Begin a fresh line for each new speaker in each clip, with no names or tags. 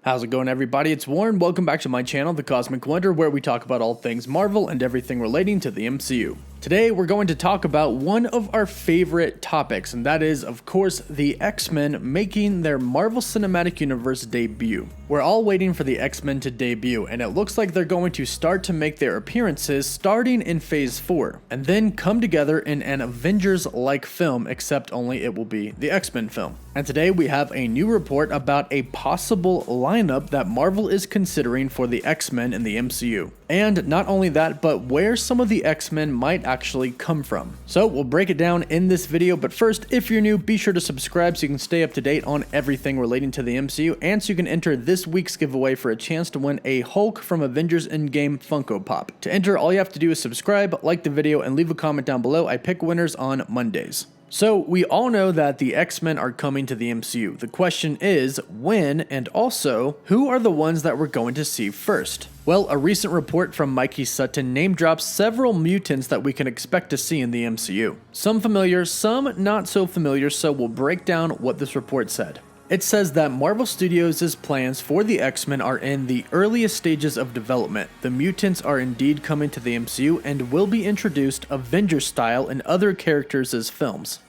How's it going, everybody? It's Warren. Welcome back to my channel, The Cosmic Wonder, where we talk about all things Marvel and everything relating to the MCU. Today, we're going to talk about one of our favorite topics, and that is, of course, the X-Men making their Marvel Cinematic Universe debut. We're all waiting for the X-Men to debut, and it looks like they're going to start to make their appearances starting in Phase 4, and then come together in an Avengers-like film, except only it will be the X-Men film. And today, we have a new report about a possible lineup that Marvel is considering for the X-Men in the MCU. And not only that, but where some of the X-Men might actually come from. So we'll break it down in this video, but first, if you're new, be sure to subscribe so you can stay up to date on everything relating to the MCU, and so you can enter this week's giveaway for a chance to win a Hulk from Avengers Endgame Funko Pop. To enter, all you have to do is subscribe, like the video, and leave a comment down below. I pick winners on Mondays. So, we all know that the X-Men are coming to the MCU. The question is, when, and also, who are the ones that we're going to see first? Well, a recent report from Mikey Sutton name drops several mutants that we can expect to see in the MCU. Some familiar, some not so familiar, so we'll break down what this report said. It says that Marvel Studios' plans for the X-Men are in the earliest stages of development. The mutants are indeed coming to the MCU and will be introduced Avengers style in other characters' films.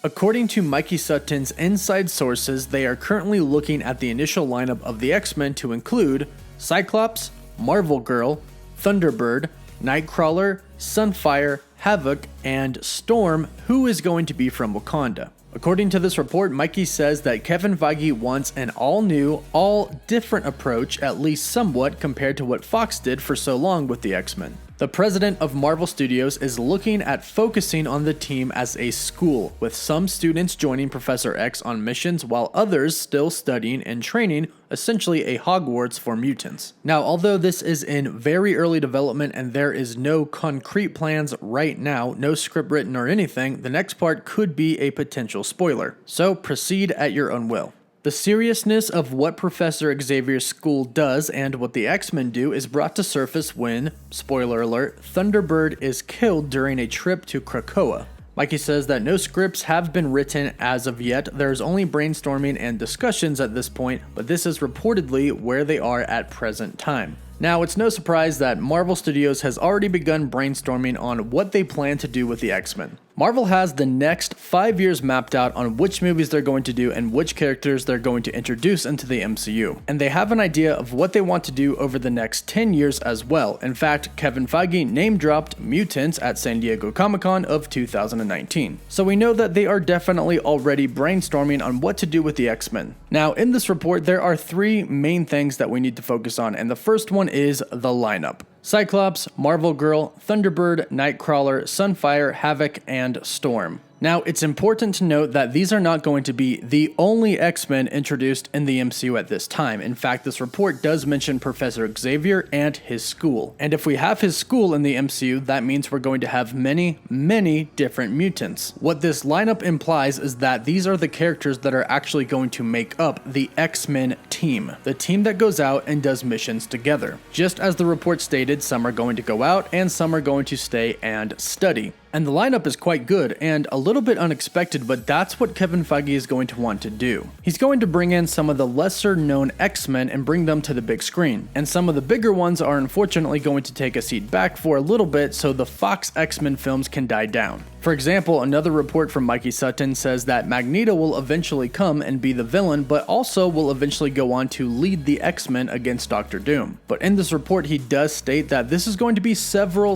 According to Mikey Sutton's inside sources, they are currently looking at the initial lineup of the X-Men to include Cyclops, Marvel Girl, Thunderbird, Nightcrawler, Sunfire, Havoc, and Storm, who is going to be from Wakanda. According to this report, Mikey says that Kevin Feige wants an all-new, all-different approach, at least somewhat, compared to what Fox did for so long with the X-Men. The president of Marvel Studios is looking at focusing on the team as a school, with some students joining Professor X on missions while others still studying and training, essentially a Hogwarts for mutants. Now, although this is in very early development and there is no concrete plans right now, no script written or anything, the next part could be a potential spoiler. So proceed at your own will. The seriousness of what Professor Xavier's school does and what the X-Men do is brought to surface when, spoiler alert, Thunderbird is killed during a trip to Krakoa. Mikey says that no scripts have been written as of yet, there's only brainstorming and discussions at this point, but this is reportedly where they are at present time. Now, it's no surprise that Marvel Studios has already begun brainstorming on what they plan to do with the X-Men. Marvel has the next 5 years mapped out on which movies they're going to do and which characters they're going to introduce into the MCU. And they have an idea of what they want to do over the next 10 years as well. In fact, Kevin Feige name-dropped mutants at San Diego Comic-Con of 2019. So we know that they are definitely already brainstorming on what to do with the X-Men. Now, in this report, there are 3 main things that we need to focus on, and the first one is the lineup. Cyclops, Marvel Girl, Thunderbird, Nightcrawler, Sunfire, Havoc, and Storm. Now, it's important to note that these are not going to be the only X-Men introduced in the MCU at this time. In fact, this report does mention Professor Xavier and his school. And if we have his school in the MCU, that means we're going to have many, many different mutants. What this lineup implies is that these are the characters that are actually going to make up the X-Men team, the team that goes out and does missions together. Just as the report stated, some are going to go out and some are going to stay and study. And the lineup is quite good and a little bit unexpected, but that's what Kevin Feige is going to want to do. He's going to bring in some of the lesser known X-Men and bring them to the big screen. And some of the bigger ones are unfortunately going to take a seat back for a little bit so the Fox X-Men films can die down. For example, another report from Mikey Sutton says that Magneto will eventually come and be the villain, but also will eventually go on to lead the X-Men against Dr. Doom. But in this report, he does state that this is going to be several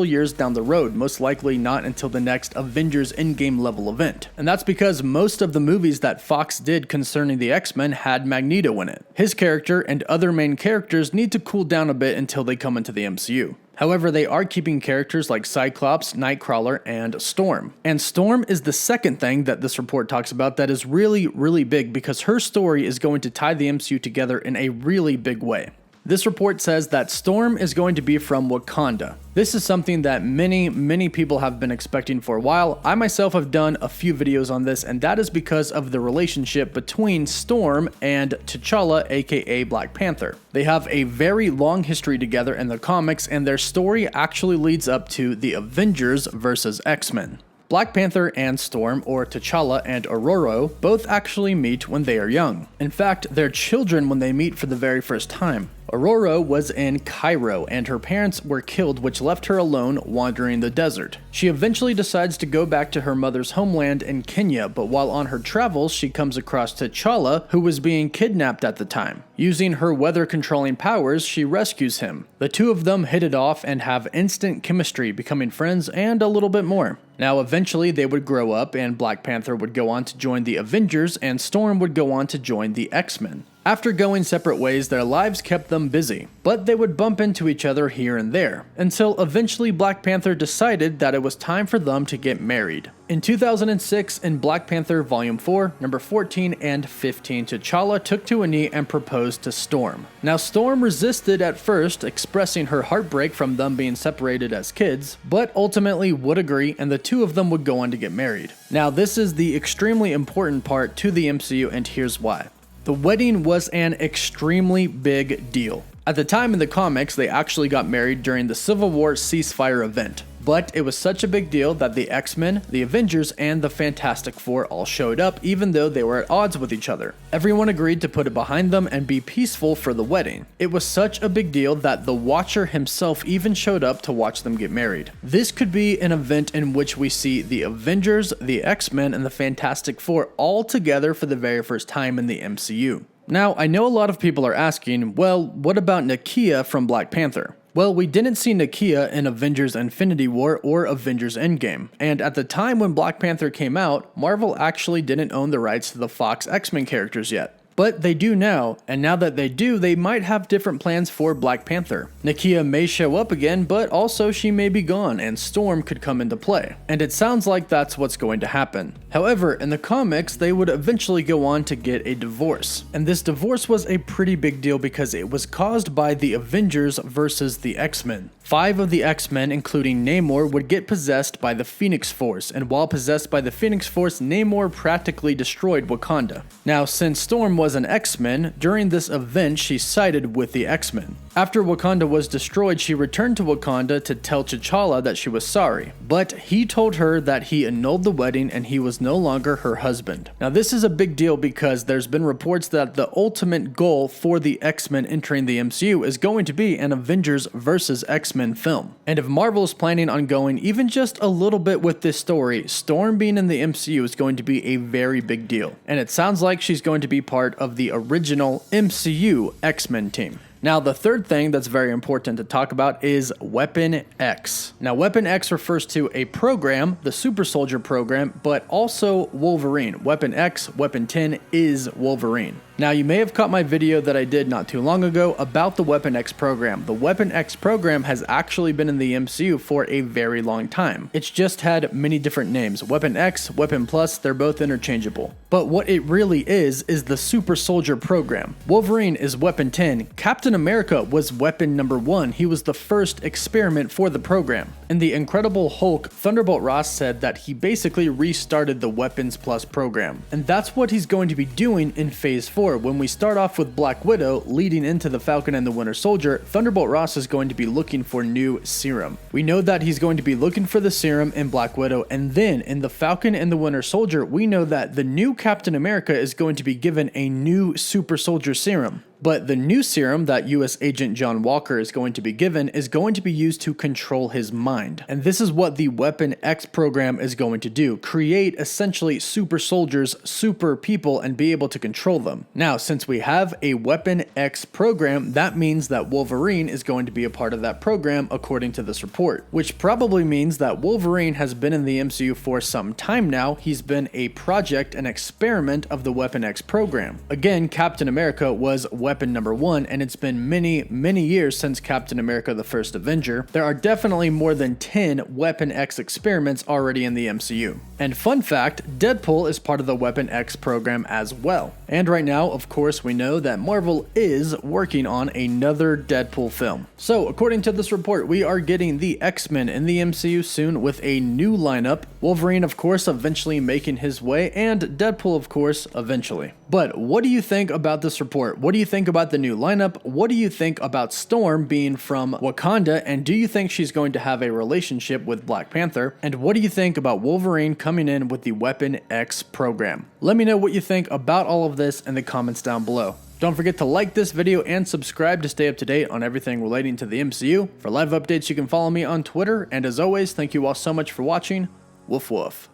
years down the road, most likely not until the next Avengers Endgame level event. And that's because most of the movies that Fox did concerning the X-Men had Magneto in it. His character and other main characters need to cool down a bit until they come into the MCU. However, they are keeping characters like Cyclops, Nightcrawler, and Storm. And Storm is the second thing that this report talks about that is really big because her story is going to tie the MCU together in a really big way. This report says that Storm is going to be from Wakanda. This is something that many people have been expecting for a while. I myself have done a few videos on this, and that is because of the relationship between Storm and T'Challa, aka Black Panther. They have a very long history together in the comics, and their story actually leads up to the Avengers versus X-Men. Black Panther and Storm, or T'Challa and Ororo, both actually meet when they are young. In fact, they're children when they meet for the very first time. Ororo was in Cairo and her parents were killed, which left her alone wandering the desert. She eventually decides to go back to her mother's homeland in Kenya, but while on her travels she comes across T'Challa, who was being kidnapped at the time. Using her weather controlling powers, she rescues him. The two of them hit it off and have instant chemistry, becoming friends and a little bit more. Now eventually they would grow up and Black Panther would go on to join the Avengers and Storm would go on to join the X-Men. After going separate ways, their lives kept them busy, but they would bump into each other here and there, until eventually Black Panther decided that it was time for them to get married. In 2006, in Black Panther Volume 4, number 14 and 15, T'Challa took to a knee and proposed to Storm. Now Storm resisted at first, expressing her heartbreak from them being separated as kids, but ultimately would agree and the two of them would go on to get married. Now this is the extremely important part to the MCU and here's why. The wedding was an extremely big deal. At the time in the comics, they actually got married during the Civil War ceasefire event. But it was such a big deal that the X-Men, the Avengers, and the Fantastic Four all showed up even though they were at odds with each other. Everyone agreed to put it behind them and be peaceful for the wedding. It was such a big deal that the Watcher himself even showed up to watch them get married. This could be an event in which we see the Avengers, the X-Men, and the Fantastic Four all together for the very first time in the MCU. Now, I know a lot of people are asking, well, what about Nakia from Black Panther? Well, we didn't see Nakia in Avengers Infinity War or Avengers Endgame, and at the time when Black Panther came out, Marvel actually didn't own the rights to the Fox X-Men characters yet. But they do now, and now that they do, they might have different plans for Black Panther. Nakia may show up again, but also she may be gone, and Storm could come into play. And it sounds like that's what's going to happen. However, in the comics, they would eventually go on to get a divorce. And this divorce was a pretty big deal because it was caused by the Avengers versus the X-Men. 5 of the X-Men, including Namor, would get possessed by the Phoenix Force, and while possessed by the Phoenix Force, Namor practically destroyed Wakanda. Now, since Storm was an X-Men, during this event she sided with the X-Men. After Wakanda was destroyed, she returned to Wakanda to tell T'Challa that she was sorry, but he told her that he annulled the wedding and he was no longer her husband. Now this is a big deal because there's been reports that the ultimate goal for the X-Men entering the MCU is going to be an Avengers versus X-Men film. And if Marvel is planning on going even just a little bit with this story, Storm being in the MCU is going to be a very big deal. And it sounds like she's going to be part of the original MCU X-Men team. Now, the third thing that's very important to talk about is Weapon X. Now, Weapon X refers to a program, the Super Soldier program, but also Wolverine. Weapon X, Weapon 10 is Wolverine. Now, you may have caught my video that I did not too long ago about the Weapon X program. The Weapon X program has actually been in the MCU for a very long time. It's just had many different names. Weapon X, Weapon Plus, they're both interchangeable. But what it really is the Super Soldier program. Wolverine is Weapon 10. Captain America was Weapon number 1. He was the first experiment for the program. In the Incredible Hulk, Thunderbolt Ross said that he basically restarted the Weapons Plus program. And that's what he's going to be doing in Phase 4. When we start off with Black Widow leading into the Falcon and the Winter Soldier, Thunderbolt Ross is going to be looking for new serum. We know that he's going to be looking for the serum in Black Widow, and then in the Falcon and the Winter Soldier, we know that the new Captain America is going to be given a new Super Soldier serum. But the new serum that US Agent John Walker is going to be given is going to be used to control his mind. And this is what the Weapon X program is going to do. Create essentially super soldiers, super people, and be able to control them. Now, since we have a Weapon X program, that means that Wolverine is going to be a part of that program according to this report. Which probably means that Wolverine has been in the MCU for some time now. He's been a project, an experiment of the Weapon X program. Again, Captain America was Weapon number 1, and it's been many years since Captain America the First Avenger. There are definitely more than 10 Weapon X experiments already in the MCU. And fun fact, Deadpool is part of the Weapon X program as well. And right now, of course, we know that Marvel is working on another Deadpool film. So according to this report, we are getting the X-Men in the MCU soon with a new lineup. Wolverine, of course, eventually making his way, and Deadpool, of course, eventually. But what do you think about this report? What do you think about the new lineup? What do you think about Storm being from Wakanda? And do you think she's going to have a relationship with Black Panther? And what do you think about Wolverine coming in with the Weapon X program? Let me know what you think about all of this in the comments down below. Don't forget to like this video and subscribe to stay up to date on everything relating to the MCU. For live updates, you can follow me on Twitter. And as always, thank you all so much for watching. Woof woof.